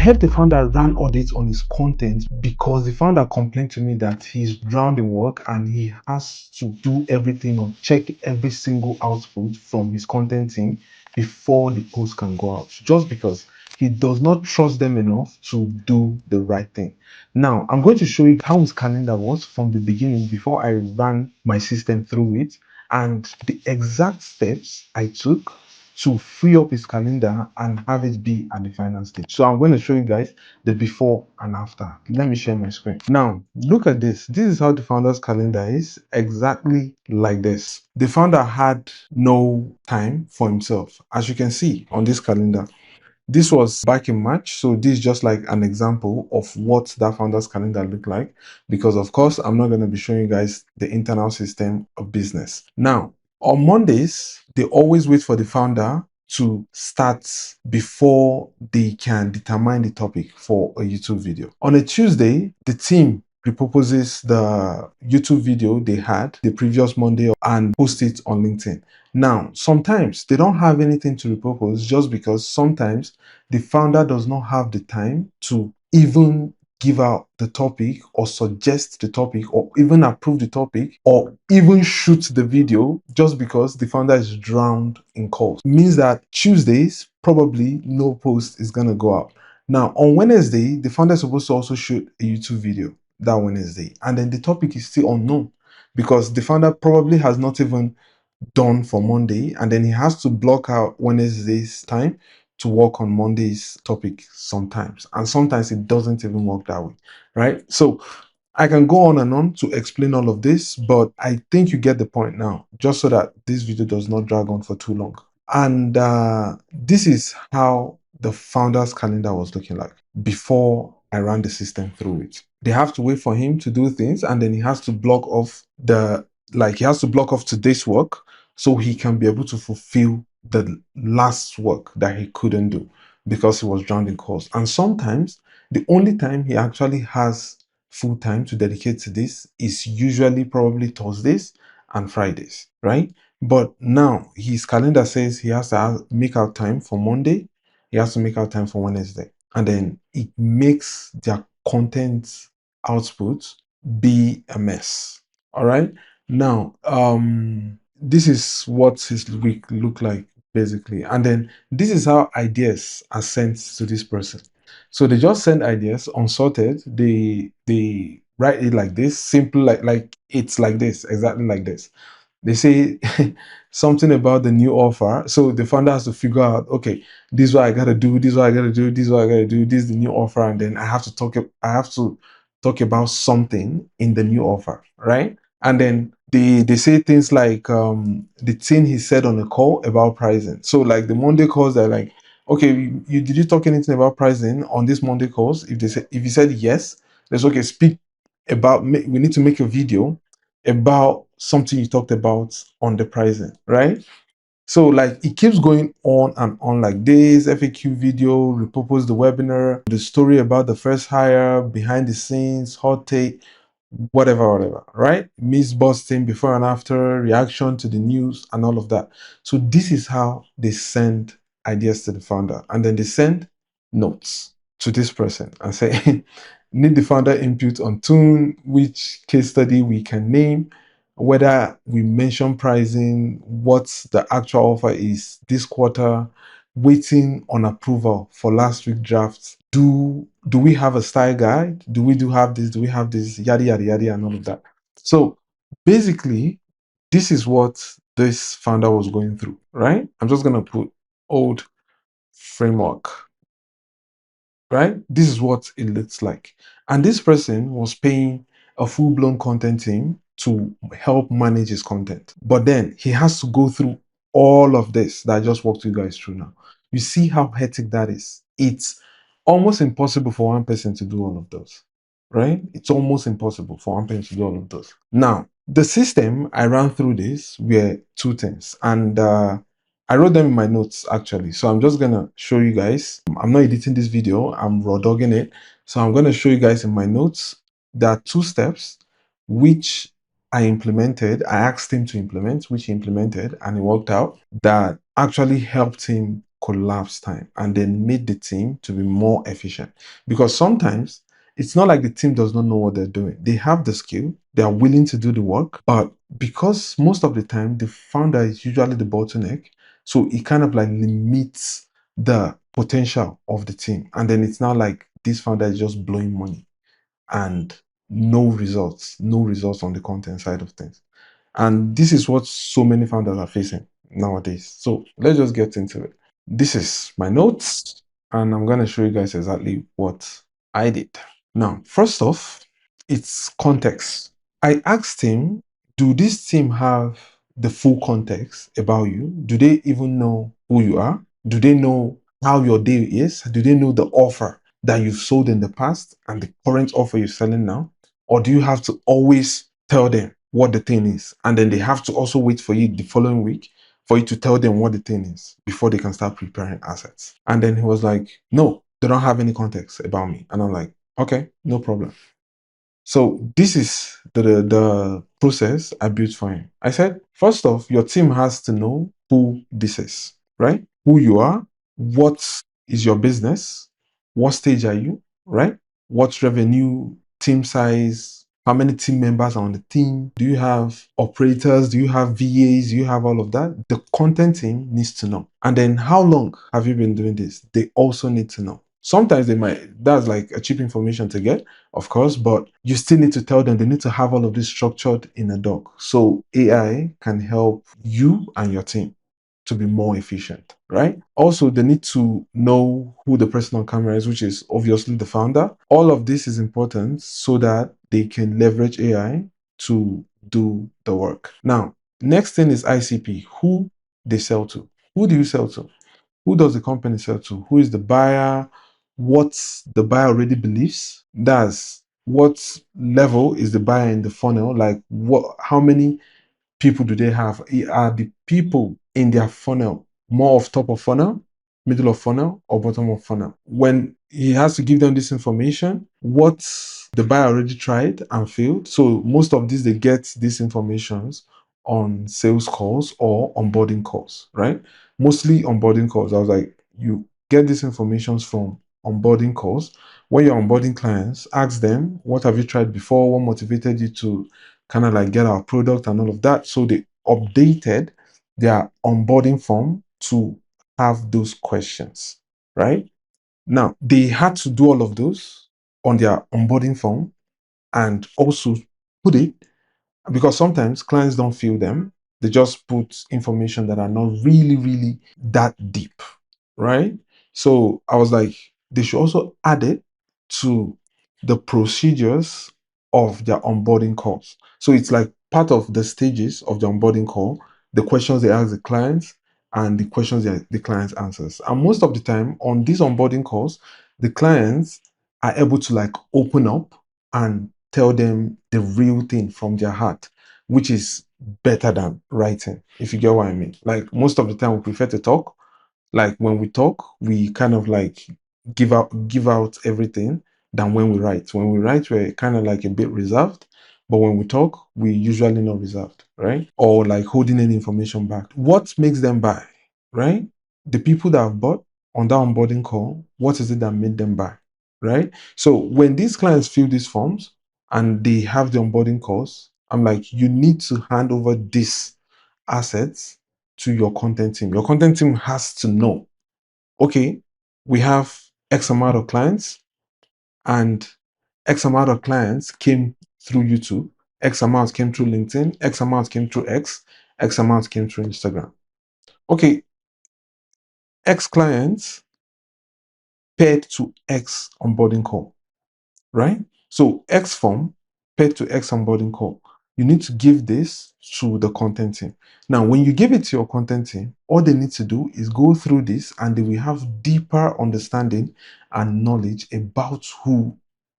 helped the founder run audits on his content because the founder complained to me that he's drowned in work and he has to do everything or check every single output from his content team before the post can go out, just because he does not trust them enough to do the right thing. Now, I'm going to show you how his calendar was from the beginning before I ran my system through it, and the exact steps I took to free up his calendar and have it be at the final stage. So I'm going to show you guys the before and after. Let me share my screen. Now, look at this. This is how the founder's calendar is, exactly like this. The founder had no time for himself, as you can see on this calendar. This was back in March, so this is just like an example of what that founder's calendar looked like, because of course I'm not going to be showing you guys the internal system of business. Now, on Mondays, they always wait for the founder to start before they can determine the topic for a YouTube video. On a Tuesday, the team repurposes the YouTube video they had the previous Monday and post it on LinkedIn. Now, sometimes they don't have anything to repurpose just because sometimes the founder does not have the time to even give out the topic or suggest the topic or even approve the topic or even shoot the video, just because the founder is drowned in calls. It means that Tuesdays, probably no post is going to go out. Now, on Wednesday, the founder is supposed to also shoot a YouTube video that Wednesday, and then the topic is still unknown because the founder probably has not even done for Monday, and then he has to block out Wednesday's time to work on Monday's topic sometimes, and sometimes it doesn't even work that way, right? So I can go on and on to explain all of this, but I think you get the point now, just so that this video does not drag on for too long. And this is how the founder's calendar was looking like before I ran the system through it. They have to wait for him to do things, and then he has to block off today's work so he can be able to fulfill the last work that he couldn't do because he was drowned in calls. And sometimes the only time he actually has full time to dedicate to this is usually probably Thursdays and Fridays, right? But now his calendar says he has to make out time for Monday, he has to make out time for Wednesday, and then it makes their content output be a mess. All right. Now, this is what his week look like basically, and then this is how ideas are sent to this person. So they just send ideas unsorted. They write it like this, simple, like it's like this, exactly like this. They say something about the new offer. So the founder has to figure out, okay, this is what I gotta do, this is what I gotta do, this is what I gotta do, this is the new offer, and then I have to talk about something in the new offer, right? And then they say things like the thing he said on the call about pricing. So like the Monday calls, they're like, okay, did you talk anything about pricing on this Monday calls? If you said yes, there's okay, speak about, we need to make a video about something you talked about on the pricing, right? So like it keeps going on and on like this. FAQ video, repurpose the webinar, the story about the first hire, behind the scenes, hot take, whatever, right? Miss busting, before and after, reaction to the news, and all of that. So this is how they send ideas to the founder, and then they send notes to this person and say, need the founder input on tune, which case study we can name, whether we mention pricing, what the actual offer is this quarter, waiting on approval for last week drafts. Do we have a style guide? Do we have this? Do we have this? Yada, yada, yada, and all of that. So basically, this is what this founder was going through, right? I'm just going to put old framework, right? This is what it looks like. And this person was paying a full-blown content team to help manage his content. But then he has to go through all of this that I just walked you guys through now. You see how hectic that is. It's almost impossible for one person to do all of those, right? It's almost impossible for one person to do all of those. Now, the system I ran through this were two things, and I wrote them in my notes actually. So I'm just gonna show you guys. I'm not editing this video, I'm raw dogging it. So I'm gonna show you guys in my notes. There are two steps which I implemented. I asked him to implement, which he implemented, and it worked out. That actually helped him collapsed time and then made the team to be more efficient. Because sometimes it's not like the team does not know what they're doing. They have the skill, they are willing to do the work, but because most of the time the founder is usually the bottleneck, so it kind of like limits the potential of the team. And then it's not like this founder is just blowing money and no results on the content side of things. And this is what so many founders are facing nowadays. So let's just get into it. This is my notes, and I'm going to show you guys exactly what I did. Now, first off, it's context. I asked him, do this team have the full context about you? Do they even know who you are? Do they know how your day is? Do they know the offer that you've sold in the past and the current offer you're selling now? Or do you have to always tell them what the thing is? And then they have to also wait for you the following week for you to tell them what the thing is before they can start preparing assets. And then he was like, no, they don't have any context about me. And I'm like, okay, no problem. So this is the process I built for him. I said, first off, your team has to know who this is, right? Who you are, what is your business, what stage are you, right? What revenue, team size, how many team members are on the team? Do you have operators? Do you have VAs? Do you have all of that? The content team needs to know. And then how long have you been doing this? They also need to know. Sometimes they might, that's like a cheap information to get, of course, but you still need to tell them they need to have all of this structured in a doc. So AI can help you and your team to be more efficient, right? Also, they need to know who the person on camera is, which is obviously the founder. All of this is important so that they can leverage AI to do the work. Now, next thing is ICP, who they sell to. Who do you sell to? Who does the company sell to? Who is the buyer? What the buyer already believes? That's what level is the buyer in the funnel? Like what? How many people do they have? Are the people in their funnel more of top of funnel, middle of funnel, or bottom of funnel? When he has to give them this information, what the buyer already tried and failed. So most of these, they get these informations on sales calls or onboarding calls, right? Mostly onboarding calls. I was like, you get these informations from onboarding calls. When you're onboarding clients, ask them, what have you tried before? What motivated you to kind of like get our product and all of that? So they updated their onboarding form to have those questions, right? Now, they had to do all of those on their onboarding form and also put it, because sometimes clients don't fill them. They just put information that are not really that deep, right? So I was like, they should also add it to the procedures of their onboarding calls. So it's like part of the stages of the onboarding call, the questions they ask the clients and the questions that the clients answers. And most of the time on these onboarding calls, the clients are able to like open up and tell them the real thing from their heart, which is better than writing, if you get what I mean. Like most of the time we prefer to talk. Like when we talk, we kind of like give out everything than when we write. When we write, we're kind of like a bit reserved. But when we talk, we usually not reserved, right? Or like holding any information back. What makes them buy, right? The people that have bought on that onboarding call, what is it that made them buy, right? So when these clients fill these forms and they have the onboarding calls, I'm like, you need to hand over these assets to your content team. Your content team has to know, okay, we have X amount of clients and X amount of clients came through YouTube, X amount came through LinkedIn, X amount came through X amount came through Instagram. Okay, X clients paired to X onboarding call, right? So X form paired to X onboarding call. You need to give this to the content team. Now, when you give it to your content team, all they need to do is go through this and they will have deeper understanding and knowledge about who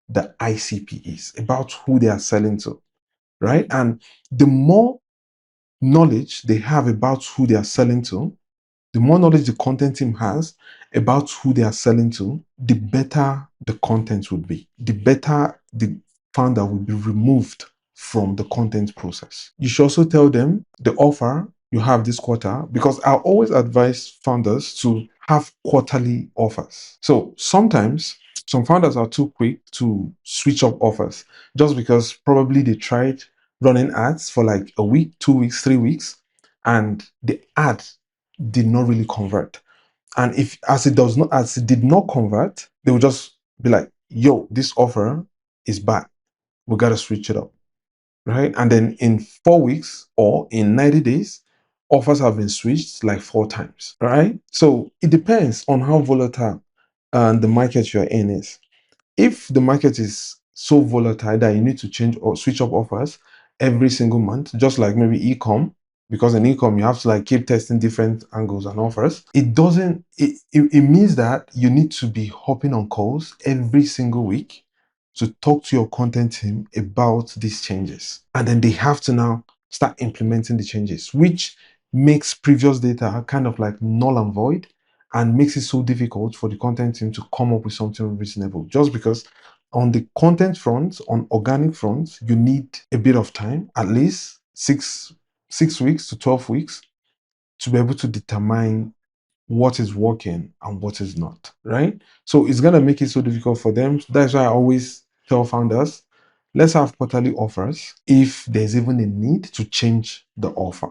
the ICP is, about who they are selling to, right? And the more knowledge they have about who they are selling to, the more knowledge the content team has about who they are selling to, the better the content would be, the better the founder will be removed from the content process. You should also tell them the offer you have this quarter, because I always advise founders to have quarterly offers. So sometimes some founders are too quick to switch up offers just because probably they tried running ads for like a week, 2 weeks, 3 weeks, and the ad did not really convert. And if as it did not convert, they would just be like, yo, this offer is bad. We gotta switch it up. Right. And then in 4 weeks or in 90 days, offers have been switched like 4 times. Right. So it depends on how volatile the market you're in is. If the market is so volatile that you need to change or switch up offers every single month, just like maybe e-com, because in e-com you have to like keep testing different angles and offers, it means that you need to be hopping on calls every single week to talk to your content team about these changes. And then they have to now start implementing the changes, which makes previous data kind of like null and void and makes it so difficult for the content team to come up with something reasonable. Just because on the content front, on organic front, you need a bit of time, at least six weeks to 12 weeks, to be able to determine what is working and what is not, right? So it's gonna make it so difficult for them. That's why I always tell founders, let's have quarterly offers if there's even a need to change the offer.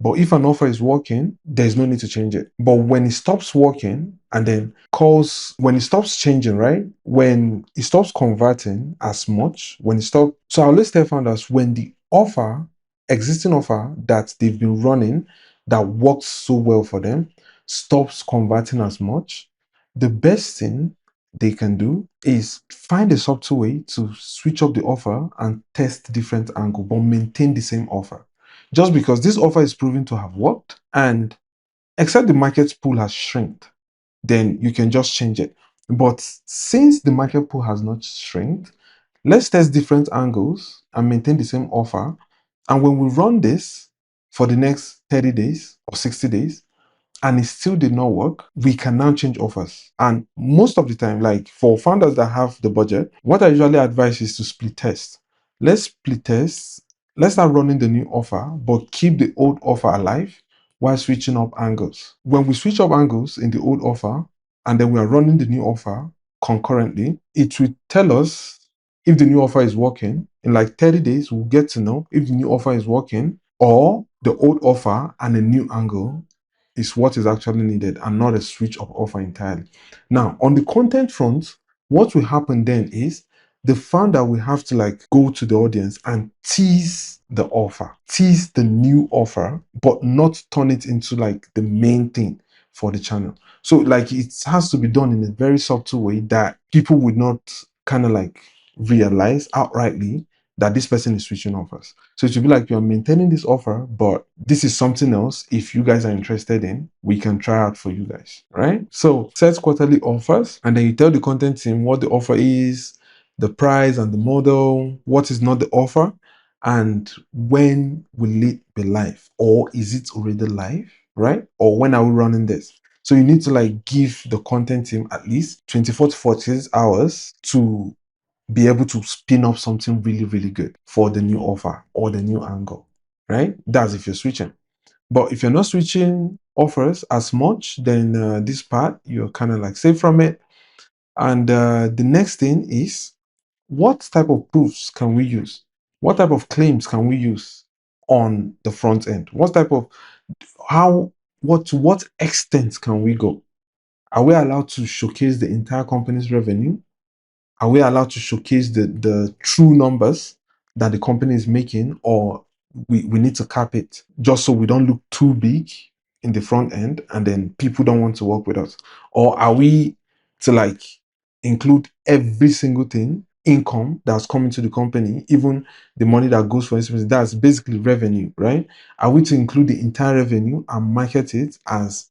But if an offer is working, there's no need to change it. But when it stops working and then when it stops changing, right? When it stops converting as much, so I'll always tell founders when the existing offer that they've been running that works so well for them stops converting as much, the best thing they can do is find a subtle way to switch up the offer and test different angle, but maintain the same offer. Just because this offer is proven to have worked, and except the market pool has shrinked, then you can just change it. But since the market pool has not shrinked, let's test different angles and maintain the same offer. And when we run this for the next 30 days or 60 days, and it still did not work, we can now change offers. And most of the time, like for founders that have the budget, what I usually advise is to split test. Let's split test. Let's start running the new offer, but keep the old offer alive while switching up angles. When we switch up angles in the old offer, and then we are running the new offer concurrently, it will tell us if the new offer is working. In like 30 days, we'll get to know if the new offer is working or the old offer and a new angle is what is actually needed and not a switch of offer entirely. Now, on the content front, what will happen then is the founder will have to like go to the audience and tease the offer, tease the new offer, but not turn it into like the main thing for the channel. So like it has to be done in a very subtle way that people would not kind of like realize outrightly that this person is switching offers. So it should be like you're maintaining this offer, but this is something else. If you guys are interested in, we can try out for you guys, right? So set quarterly offers, and then you tell the content team what the offer is, the price and the model, what is not the offer, and when will it be live, or is it already live, right? Or when are we running this? So you need to like give the content team at least 24 to 48 hours to be able to spin up something really, really good for the new offer or the new angle, right? That's if you're switching. But if you're not switching offers as much, then this part, you're kind of like safe from it. And the next thing is, what type of proofs can we use? What type of claims can we use on the front end? To what extent can we go? Are we allowed to showcase the entire company's revenue? Are we allowed to showcase the true numbers that the company is making, or we need to cap it just so we don't look too big in the front end and then people don't want to work with us? Or are we to like include every single thing, income that's coming to the company, even the money that goes for instance, that's basically revenue, right? Are we to include the entire revenue and market it as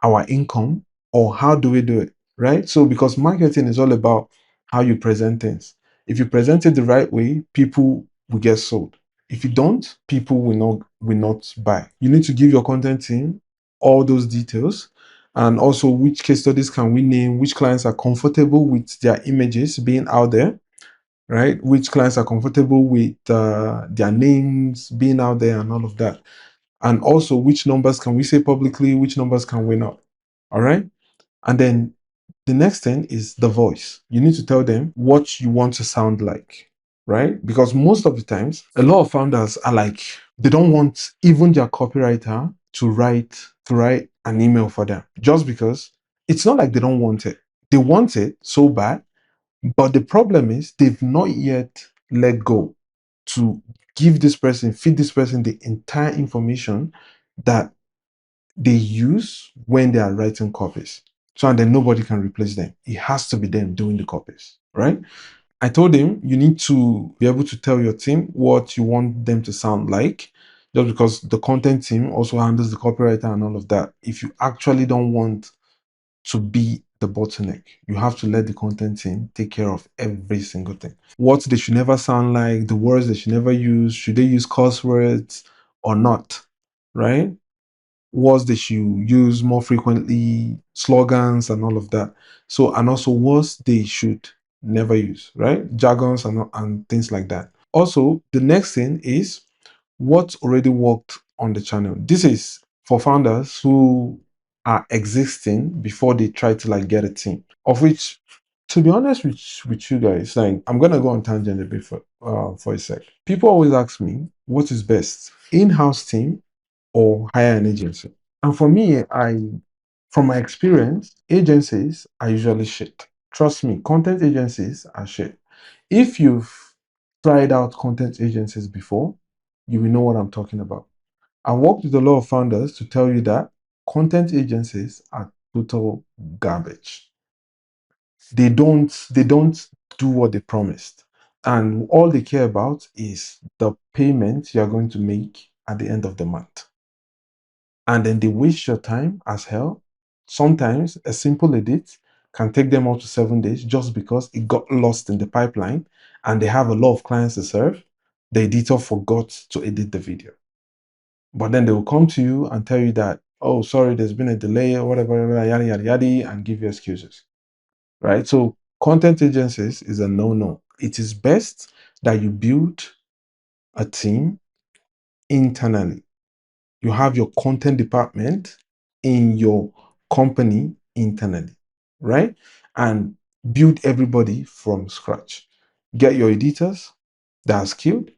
our income, or how do we do it, right? So because marketing is all about how you present things. If you present it the right way, people will get sold. If you don't, people will not buy. You need to give your content team all those details, and also which case studies can we name, which clients are comfortable with their images being out there, right? Which clients are comfortable with their names being out there and all of that. And also which numbers can we say publicly, which numbers can we not. All right. And then the next thing is the voice. You need to tell them what you want to sound like, right? Because most of the times, a lot of founders are like, they don't want even their copywriter to write an email for them, just because it's not like they don't want it. They want it so bad, but the problem is they've not yet let go to feed this person the entire information that they use when they are writing copies. So, and then nobody can replace them. It has to be them doing the copies, right? I told him you need to be able to tell your team what you want them to sound like, just because the content team also handles the copywriter and all of that. If you actually don't want to be the bottleneck, you have to let the content team take care of every single thing. What they should never sound like, the words they should never use, should they use curse words or not, right? Words they should use more frequently, slogans and all of that. So, and also words they should never use, right? Jargons and things like that. Also, the next thing is what already worked on the channel. This is for founders who are existing before they try to like get a team. Of which, to be honest with you guys, like I'm gonna go on tangent a bit for a sec. People always ask me what is best, in-house team or hire an agency. And for me, from my experience, agencies are usually shit. Trust me, content agencies are shit. If you've tried out content agencies before, you will know what I'm talking about. I worked with a lot of founders to tell you that content agencies are total garbage. They don't do what they promised. And all they care about is the payment you're going to make at the end of the month. And then they waste your time as hell. Sometimes a simple edit can take them up to 7 days just because it got lost in the pipeline and they have a lot of clients to serve. The editor forgot to edit the video. But then they will come to you and tell you that, oh, sorry, there's been a delay or whatever, yada, yada, yada, and give you excuses, right? So content agencies is a no-no. It is best that you build a team internally. You have your content department in your company internally, right? And build everybody from scratch. Get your editors that are skilled,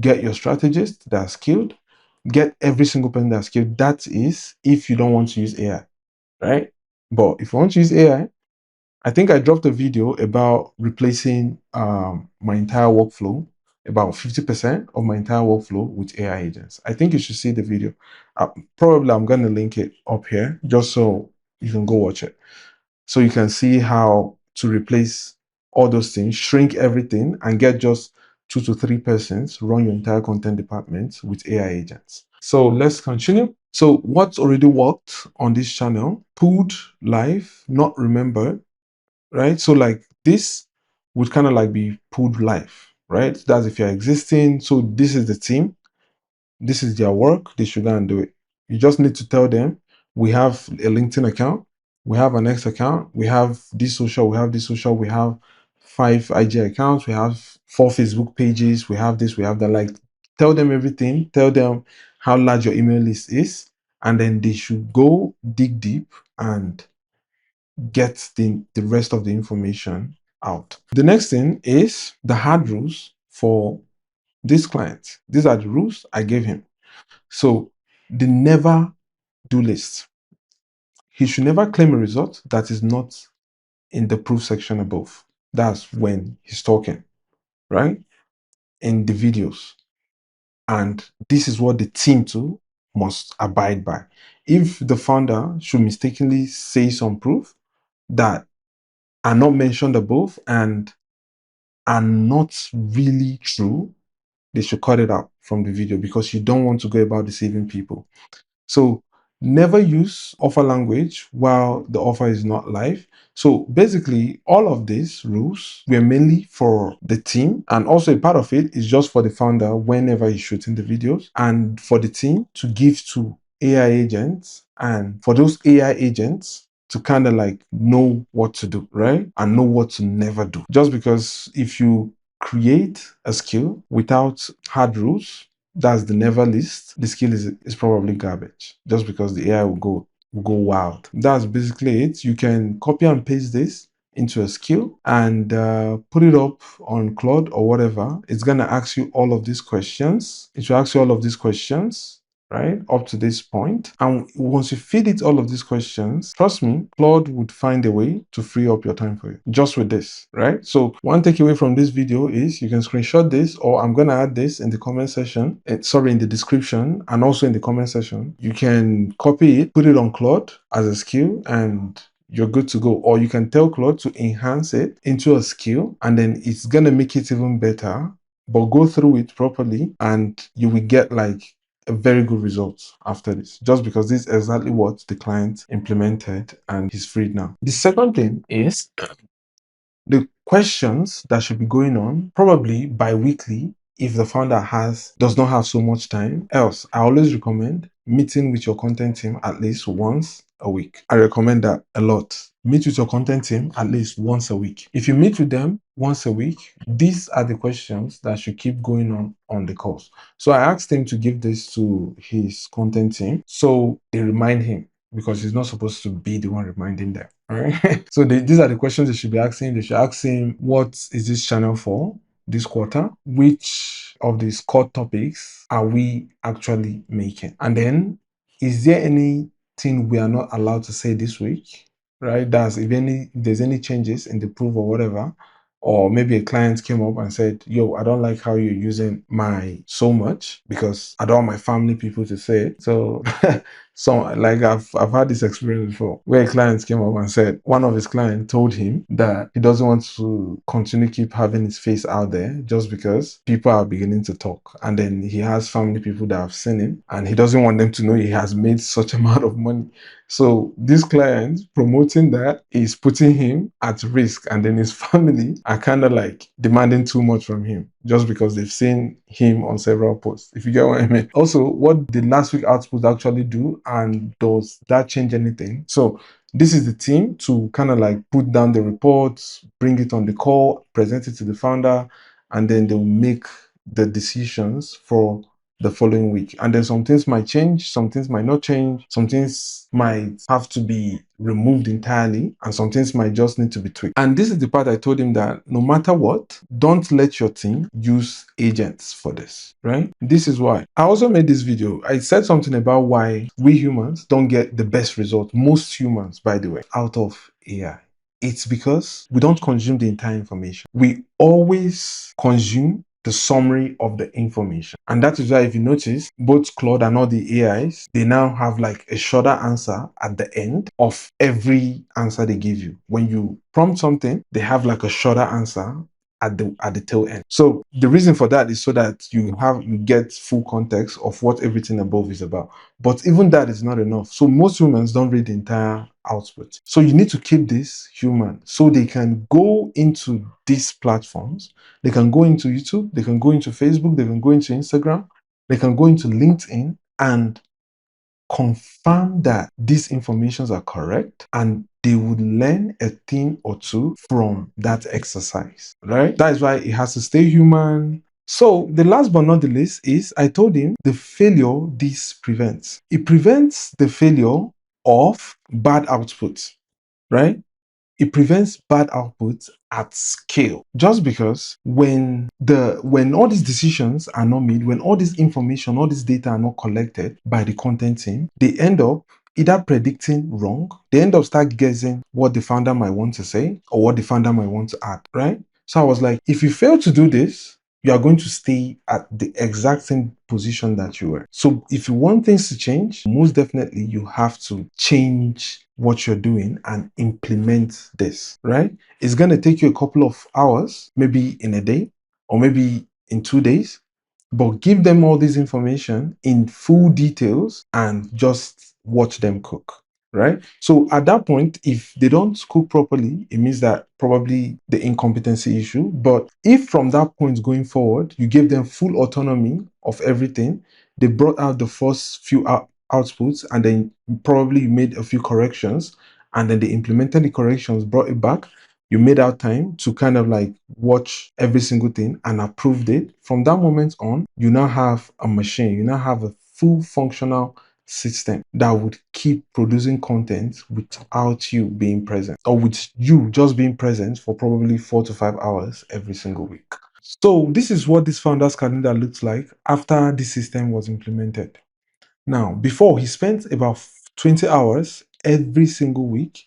get your strategists that are skilled, get every single person that's skilled. That is if you don't want to use AI, right? But if you want to use AI, I think I dropped a video about replacing my entire workflow, about 50% of my entire workflow with AI agents. I think you should see the video. Probably I'm going to link it up here just so you can go watch it. So you can see how to replace all those things, shrink everything, and get just 2 to 3 persons run your entire content department with AI agents. So let's continue. So what's already worked on this channel? Pulled live, not remembered, right? So like this would kind of like be pulled live, right? That's if you're existing. So this is the team. This is their work. They should go and do it. You just need to tell them, we have a LinkedIn account, we have an X account, we have this social, we have this social, we have 5 IG accounts, we have 4 Facebook pages, we have this, we have that. Like, tell them everything, tell them how large your email list is, and then they should go dig deep and get the rest of the information out. The next thing is the hard rules for this client. These are the rules I gave him. So the never do list. He should never claim a result that is not in the proof section above. That's when he's talking, right? In the videos. And this is what the team too must abide by. If the founder should mistakenly say some proof that are not mentioned above and are not really true, they should cut it out from the video because you don't want to go about deceiving people. So never use offer language while the offer is not live. So basically, all of these rules were mainly for the team, and also a part of it is just for the founder whenever he's shooting the videos, and for the team to give to AI agents, and for those AI agents to kind of like know what to do, right? And know what to never do. Just because if you create a skill without hard rules, that's the never list, the skill is probably garbage just because the AI will go go wild. That's basically it. You can copy and paste this into a skill and put it up on Claude or whatever. It's going to ask you all of these questions. It will ask you all of these questions, right, up to this point. And once you feed it all of these questions, trust me, Claude would find a way to free up your time for you just with this, right? So one takeaway from this video is you can screenshot this, or I'm going to add this in the comment section, in the description, and also in the comment section. You can copy it, put it on Claude as a skill, and you're good to go. Or you can tell Claude to enhance it into a skill, and then it's going to make it even better. But go through it properly and you will get like a very good result after this, just because this is exactly what the client implemented and he's freed now. The second thing is the questions that should be going on probably bi-weekly if the founder does not have so much time. Else, I always recommend meeting with your content team at least once a week. I recommend that a lot. Meet with your content team at least once a week. If you meet with them once a week, these are the questions that should keep going on the course. So I asked him to give this to his content team so they remind him, because he's not supposed to be the one reminding them. All right. So these are the questions they should be asking. They should ask him, what is this channel for this quarter? Which of these core topics are we actually making? And then, is there anything we are not allowed to say this week? Right? That's if there's any changes in the proof or whatever. Or maybe a client came up and said, yo, I don't like how you're using my so much because I don't want my family people to say it. So like I've had this experience before where clients came up and said one of his clients told him that he doesn't want to continue keep having his face out there just because people are beginning to talk, and then he has family people that have seen him and he doesn't want them to know he has made such amount of money. So this client promoting that is putting him at risk, and then his family are kind of like demanding too much from him just because they've seen him on several posts, if you get what I mean. Also, what did last week output actually do, and does that change anything? So this is the team to kind of like put down the reports, bring it on the call, present it to the founder, and then they'll make the decisions for the following week. And then some things might change, some things might not change, some things might have to be removed entirely, and some things might just need to be tweaked. And this is the part I told him that no matter what, don't let your team use agents for this, right? This is why I also made this video. I said something about why we humans don't get the best result, most humans, by the way, out of AI. It's because we don't consume the entire information. We always consume the summary of the information. And that is why, if you notice, both Claude and all the AIs, they now have like a shorter answer at the end of every answer they give you. When you prompt something, they have like a shorter answer at the tail end. So the reason for that is so that you get full context of what everything above is about. But even that is not enough. So most humans don't read the entire output. So you need to keep this human so they can go into these platforms. They can go into YouTube, they can go into Facebook, they can go into Instagram, they can go into LinkedIn and confirm that these informations are correct, and they would learn a thing or two from that exercise, right? That is why it has to stay human. So the last but not the least is, I told him the failure this prevents. It prevents the failure of bad outputs, right? It prevents bad outputs at scale. Just because when all these decisions are not made, when all this information, all this data are not collected by the content team, they end up either predicting wrong, they end up start guessing what the founder might want to say or what the founder might want to add, right? So I was like, if you fail to do this, you are going to stay at the exact same position that you were. So if you want things to change, most definitely you have to change what you're doing and implement this, right? It's going to take you a couple of hours, maybe in a day or maybe in 2 days, but give them all this information in full details and just watch them cook, right? So at that point, if they don't cook properly, it means that probably the incompetency issue. But if from that point going forward, you give them full autonomy of everything, they brought out the first few outputs, and then probably you made a few corrections, and then they implemented the corrections, brought it back. You made out time to kind of like watch every single thing and approved it. From that moment on, you now have a machine. You now have a full functional system that would keep producing content without you being present, or with you just being present for probably 4 to 5 hours every single week. So this is what this founder's calendar looks like after this system was implemented. Now, before, he spent about 20 hours every single week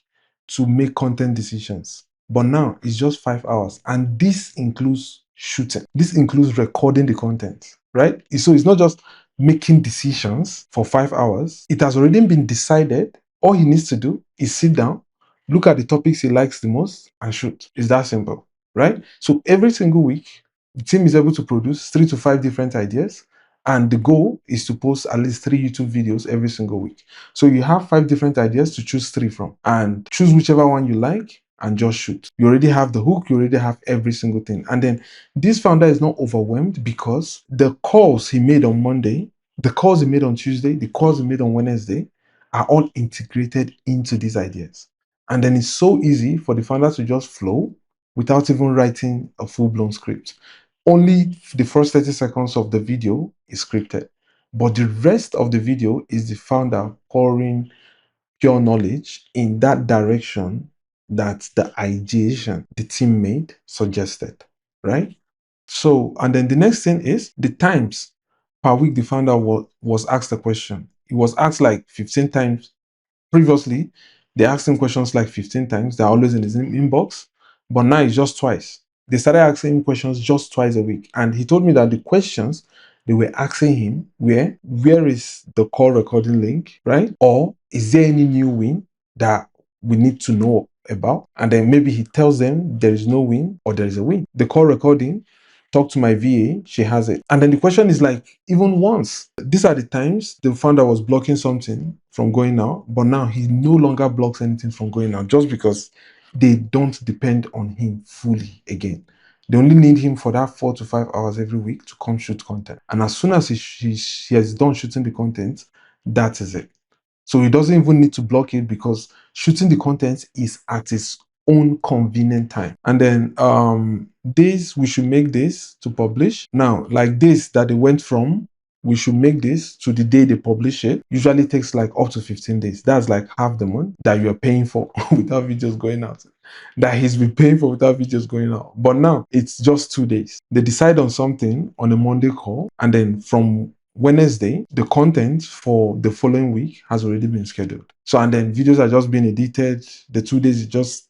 to make content decisions. But now it's just 5 hours. And this includes shooting. This includes recording the content, right? So it's not just making decisions for 5 hours. It has already been decided. All he needs to do is sit down, look at the topics he likes the most, and shoot. It's that simple, right? So every single week, the team is able to produce 3 to 5 different ideas, and the goal is to post at least 3 YouTube videos every single week. So you have 5 different ideas to choose 3 from, and choose whichever one you like and just shoot. You already have the hook, you already have every single thing. And then this founder is not overwhelmed because the calls he made on Monday, the calls he made on Tuesday, the calls he made on Wednesday are all integrated into these ideas. And then it's so easy for the founder to just flow without even writing a full-blown script. Only the first 30 seconds of the video is scripted, but the rest of the video is the founder pouring pure knowledge in that direction that the ideation the team made suggested, right? So, and then the next thing is the times per week the founder was asked a question. It was asked like 15 times. Previously, they asked him questions like 15 times. They're always in his inbox. But now it's just twice. They started asking him questions just twice a week. And he told me that the questions they were asking him were, where is the call recording link, right? Or is there any new win that we need to know about? And then maybe he tells them there is no win or there is a win. The call recording, talk to my VA, she has it. And then the question is like, even once, these are the times the founder was blocking something from going out, but now he no longer blocks anything from going out just because they don't depend on him fully again. They only need him for that 4 to 5 hours every week to come shoot content. And as soon as he has done shooting the content, that is it. So he doesn't even need to block it because shooting the content is at his own convenient time. And then days we should make this to publish. Now, like this that they went from we should make this to the day they publish it usually takes like up to 15 days. That's like half the month that you're paying for without videos going out. That he's been paying for without videos going out. But now it's just 2 days. They decide on something on a Monday call, and then from Wednesday, the content for the following week has already been scheduled. So, and then videos are just being edited. The 2 days it's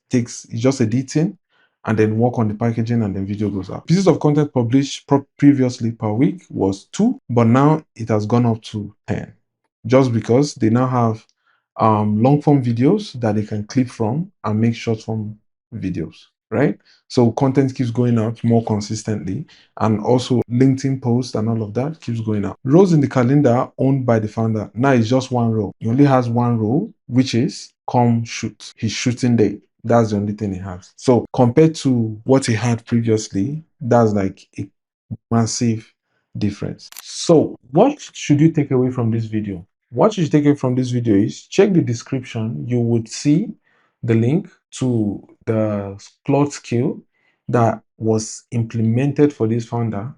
just editing and then work on the packaging, and then video goes out. Pieces of content published previously per week was 2, but now it has gone up to 10. Just because they now have long form videos that they can clip from and make short form videos, right? So content keeps going out more consistently, and also LinkedIn posts and all of that keeps going out. Roles in the calendar owned by the founder. Now it's just one role. He only has one role, which is come shoot. His shooting day. That's the only thing he has. So compared to what he had previously, that's like a massive difference. So what should you take away from this video? What you should take away from this video is check the description. You would see the link to the Claude skill that was implemented for this founder.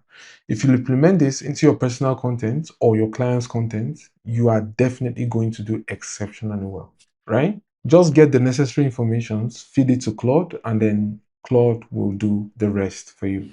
If you implement this into your personal content or your client's content, you are definitely going to do exceptionally well, right? Just get the necessary information, feed it to Claude, and then Claude will do the rest for you.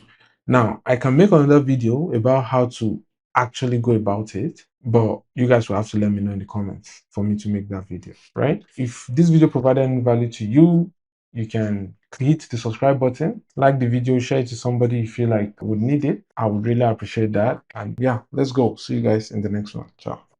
Now, I can make another video about how to actually go about it, but you guys will have to let me know in the comments for me to make that video, right? If this video provided any value to you, you can hit the subscribe button, like the video, share it to somebody you feel like would need it. I would really appreciate that. And yeah, let's go. See you guys in the next one. Ciao.